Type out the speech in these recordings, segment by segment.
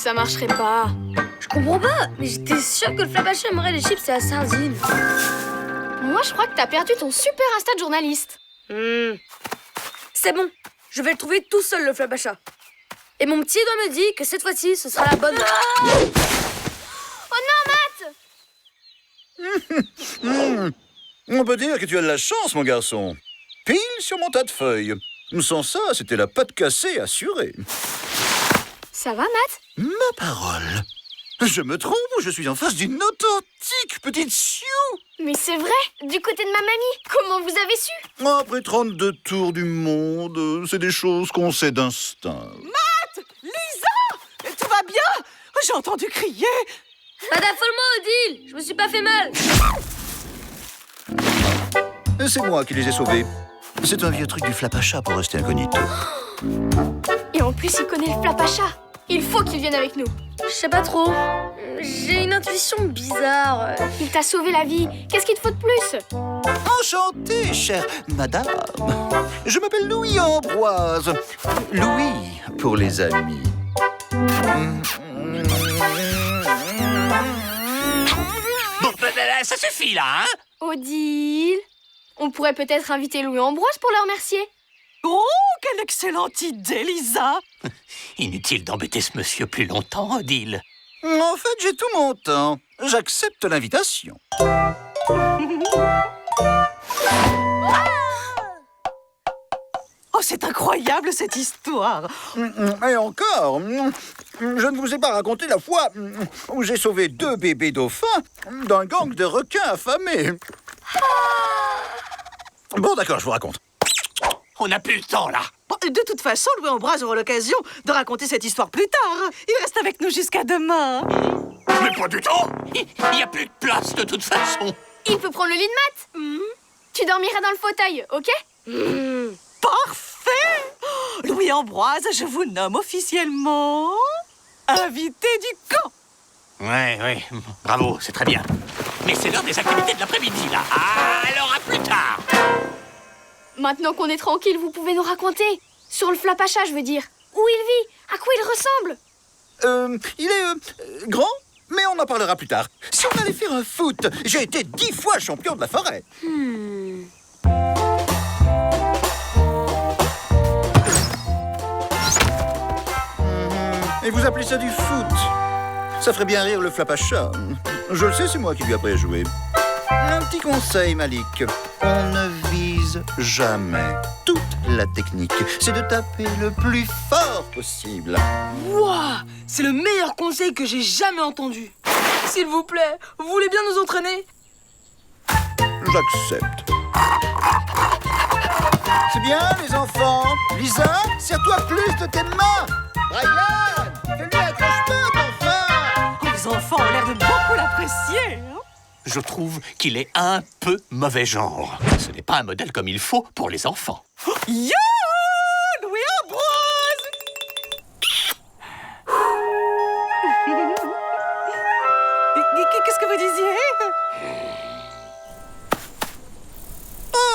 ça marcherait pas. Je comprends pas, mais j'étais sûre que le Flapacha aimerait les chips et la sardine. Moi, je crois que t'as perdu ton super Insta de journaliste. C'est bon, je vais le trouver tout seul, le Flapacha. Et mon petit doigt me dit que cette fois-ci, ce sera la bonne... Oh non, Matt! On peut dire que tu as de la chance, mon garçon. Pile sur mon tas de feuilles. Sans ça, c'était la patte cassée assurée. Ça va, Matt? Ma parole. Je me trompe ou je suis en face d'une authentique petite sioux? Mais c'est vrai, du côté de ma mamie. Comment vous avez su? Après 32 tours du monde, c'est des choses qu'on sait d'instinct. Matt! Lisa! Tout va bien? J'ai entendu crier. Pas d'affolement, Odile, je me suis pas fait mal. C'est moi qui les ai sauvés. C'est un vieux truc du Flapacha pour rester incognito. Et en plus, il connaît le Flapacha. Il faut qu'il vienne avec nous. Je sais pas trop. J'ai une intuition bizarre. Il t'a sauvé la vie. Qu'est-ce qu'il te faut de plus? Enchanté, chère madame. Je m'appelle Louis Ambroise. Louis pour les amis. Bon, ça suffit là, hein? Odile, on pourrait peut-être inviter Louis Ambroise pour le remercier. Oh, quelle excellente idée, Lisa! Inutile d'embêter ce monsieur plus longtemps, Odile. En fait, j'ai tout mon temps. J'accepte l'invitation. Oh, c'est incroyable cette histoire! Et encore, je ne vous ai pas raconté la fois où j'ai sauvé 2 bébés dauphins d'un gang de requins affamés. Bon, d'accord, je vous raconte. On n'a plus le temps, là. Bon, de toute façon, Louis Ambroise aura l'occasion de raconter cette histoire plus tard. Il reste avec nous jusqu'à demain. Mais pas du tout. Il n'y a plus de place, de toute façon. Il peut prendre le lit de Matt. Tu dormiras dans le fauteuil, ok? Parfait! Louis Ambroise, je vous nomme officiellement invité du camp. Ouais, bravo, c'est très bien. Mais c'est l'heure des activités de l'après-midi, là. Alors, à plus tard. Maintenant qu'on est tranquille, vous pouvez nous raconter. Sur le Flapacha, je veux dire. Où il vit? À quoi il ressemble? Il est grand, mais on en parlera plus tard. Si on allait faire un foot, j'ai été 10 fois champion de la forêt. Et vous appelez ça du foot? Ça ferait bien rire le Flapacha. Je le sais, c'est moi qui lui apprends à jouer. Un petit conseil, Malik. On ne vise jamais. Toute la technique, c'est de taper le plus fort possible. Wouah, c'est le meilleur conseil que j'ai jamais entendu. S'il vous plaît, vous voulez bien nous entraîner? J'accepte. C'est bien, les enfants. Lisa, serre-toi plus de tes mains. Brian, fais-lui un croche-patte, enfin. Les enfants ont l'air de beaucoup l'apprécier. Je trouve qu'il est un peu mauvais genre. Ce n'est pas un modèle comme il faut pour les enfants. Yo, Louis Ambroise! Qu'est-ce que vous disiez?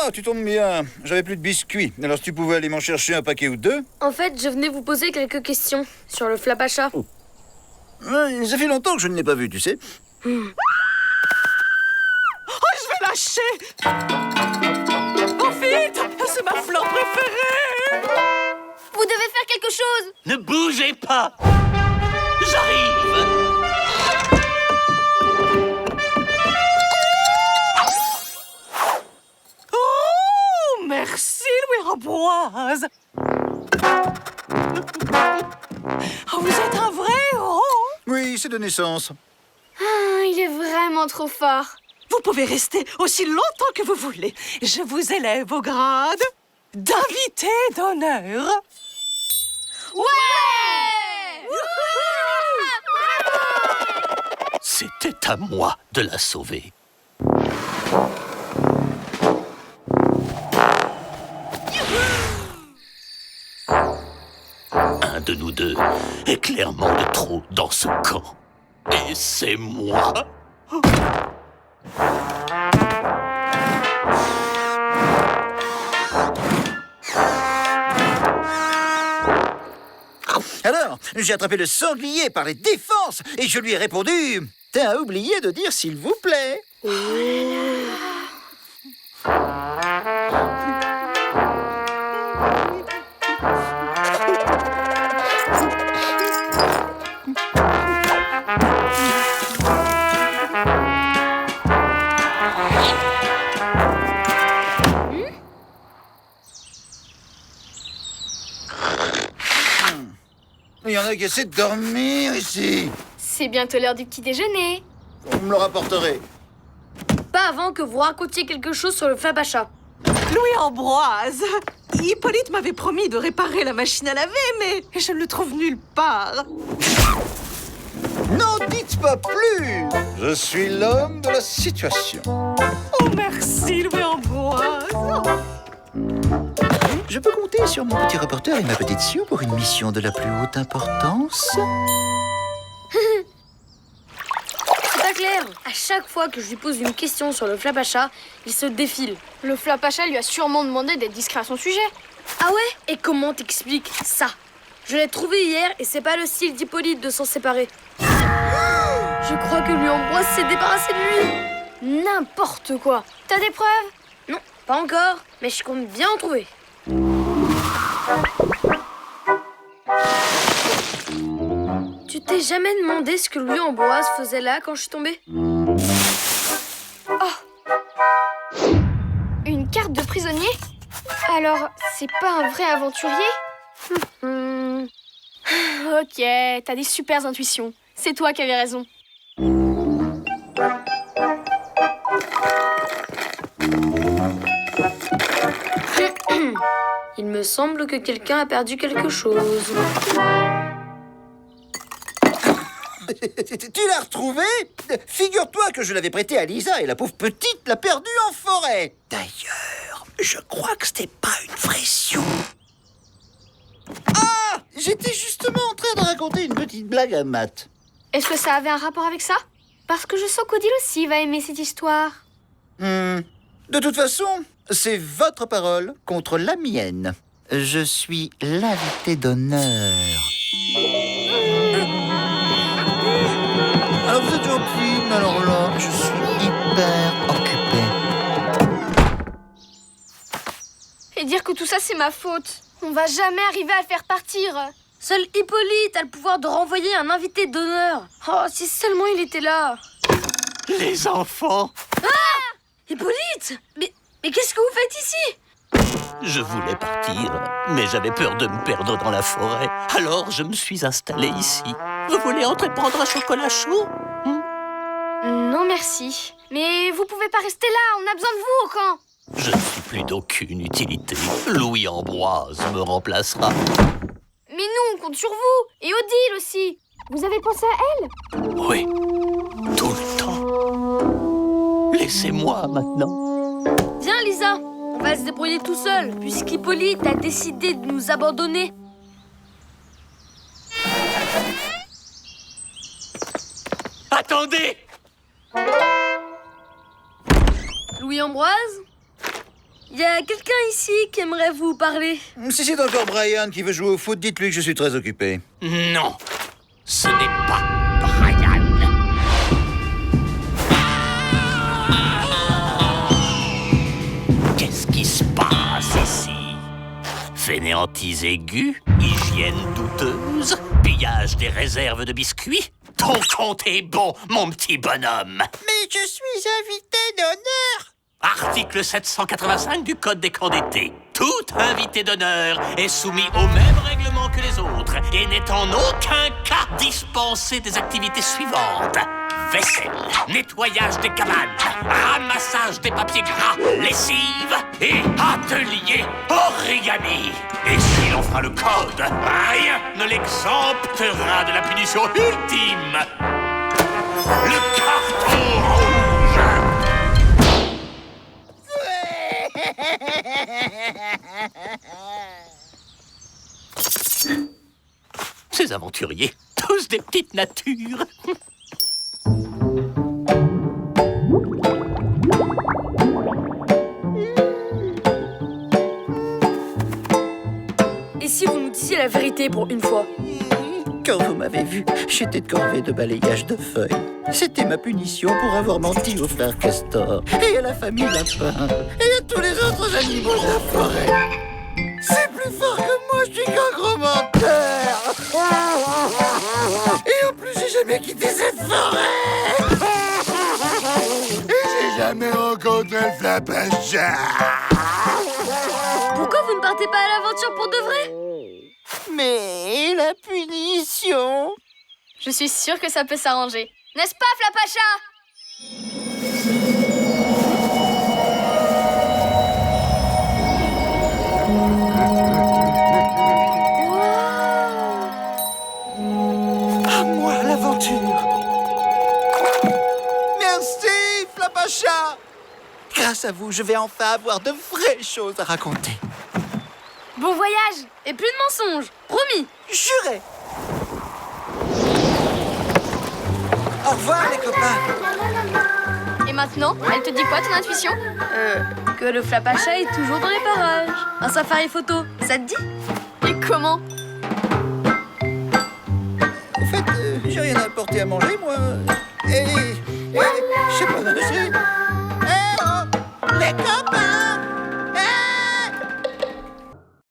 Ah, tu tombes bien. J'avais plus de biscuits. Alors si tu pouvais aller m'en chercher un paquet ou deux. En fait, je venais vous poser quelques questions sur le Flapacha. Ça fait longtemps que je ne l'ai pas vu, tu sais. Oh, je vais lâcher! Oh, vite! C'est ma fleur préférée! Vous devez faire quelque chose. Ne bougez pas. J'arrive. Oh, merci, Louis Ambroise! Oh, vous êtes un vrai héros! Oui, c'est de naissance. Il est vraiment trop fort. Vous pouvez rester aussi longtemps que vous voulez. Je vous élève au grade d'invité d'honneur. Ouais! C'était à moi de la sauver. Un de nous deux est clairement de trop dans ce camp. Et c'est moi. Alors, J'ai attrapé le sanglier par les défenses et je lui ai répondu « T'as oublié de dire s'il vous plaît ». Il y en a qui essaient de dormir ici. C'est bientôt l'heure du petit déjeuner. Vous me le rapporterez. Pas avant que vous racontiez quelque chose sur le Flapacha. Louis-Ambroise, Hippolyte m'avait promis de réparer la machine à laver, mais je ne le trouve nulle part. N'en dites pas plus. Je suis l'homme de la situation. Oh, merci, Louis-Ambroise. Je peux compter sur mon petit reporter et ma petite Sue pour une mission de la plus haute importance. C'est pas clair. À chaque fois que je lui pose une question sur le Flapacha, il se défile. Le Flapacha lui a sûrement demandé d'être discret à son sujet. Ah ouais? Et comment t'expliques ça? Je l'ai trouvé hier et c'est pas le style d'Hippolyte de s'en séparer. Je crois que Louis-Ambroise s'est débarrassé de lui. N'importe quoi. T'as des preuves? Non, pas encore, mais je compte bien en trouver. Tu t'es jamais demandé ce que Louis-Ambroise faisait là quand je suis tombée? Une carte de prisonnier? Alors, c'est pas un vrai aventurier? Ok, t'as des super intuitions. C'est toi qui avais raison. Il me semble que quelqu'un a perdu quelque chose. Tu l'as retrouvé? Figure-toi que je l'avais prêté à Lisa et la pauvre petite l'a perdu en forêt. D'ailleurs, je crois que c'était pas une vraie Sue. Ah! J'étais justement en train de raconter une petite blague à Matt. Est-ce que ça avait un rapport avec ça? Parce que je sens qu'Odile aussi va aimer cette histoire. De toute façon, c'est votre parole contre la mienne. Je suis l'invité d'honneur. Alors vous êtes gentil, mais alors là, je suis hyper occupé. Et dire que tout ça, c'est ma faute. On va jamais arriver à le faire partir. Seul Hippolyte a le pouvoir de renvoyer un invité d'honneur. Oh, si seulement il était là. Les enfants, Hippolyte! Mais qu'est-ce que vous faites ici? je voulais partir, mais j'avais peur de me perdre dans la forêt. Alors je me suis installé ici. Vous voulez entrer prendre un chocolat chaud? Non, merci. Mais vous pouvez pas rester là, on a besoin de vous au camp. Je ne suis plus d'aucune utilité. Louis-Ambroise me remplacera. Mais nous, on compte sur vous. Et Odile aussi. Vous avez pensé à elle? Oui, tout le temps. Laissez-moi maintenant. Viens, Lisa. On va se débrouiller tout seul, puisqu'Hippolyte a décidé de nous abandonner. Attendez! Louis-Ambroise? Il y a quelqu'un ici qui aimerait vous parler. Si c'est encore Brian qui veut jouer au foot, dites-lui que je suis très occupé. Non, ce n'est pas Brian. Qu'est-ce qui se passe ici? Fainéantise aiguë, hygiène douteuse, pillage des réserves de biscuits. Ton compte est bon, mon petit bonhomme. Mais je suis invité d'honneur. Article 785 du Code des camps d'été. Tout invité d'honneur est soumis aux mêmes règlements que les autres et n'est en aucun cas dispensé des activités suivantes. Vaisselle, nettoyage des cabanes, ramassage des papiers gras, lessive et atelier origami. Et s'il enfreint le code, rien ne l'exemptera de la punition ultime. Le carton rouge. Ces aventuriers, tous des petites natures. Et si vous nous disiez la vérité pour une fois? Quand vous m'avez vu, j'étais de corvée de balayage de feuilles. C'était ma punition pour avoir menti au frère Castor, et à la famille Lapin, et à tous les autres animaux de la forêt. C'est plus fort que moi, je suis qu'un gros menteur. Et en plus, j'ai jamais quitté cette forêt. Et j'ai jamais rencontré le Flapacha. Pourquoi vous ne partez pas à l'aventure pour de vrai? Mais la punition... Je suis sûre que ça peut s'arranger. N'est-ce pas, Flapacha? À moi l'aventure. Merci, Flapacha. Grâce à vous, je vais enfin avoir de vraies choses à raconter. Bon voyage! Et plus de mensonges, promis. Juré. Au revoir, les copains. Et maintenant, elle te dit quoi, ton intuition? Que le Flapacha est toujours dans les parages. Un safari photo, ça te dit? Et comment? Au fait, j'ai rien à apporter à manger, moi. Et je sais pas nager. Eh oh, les copains!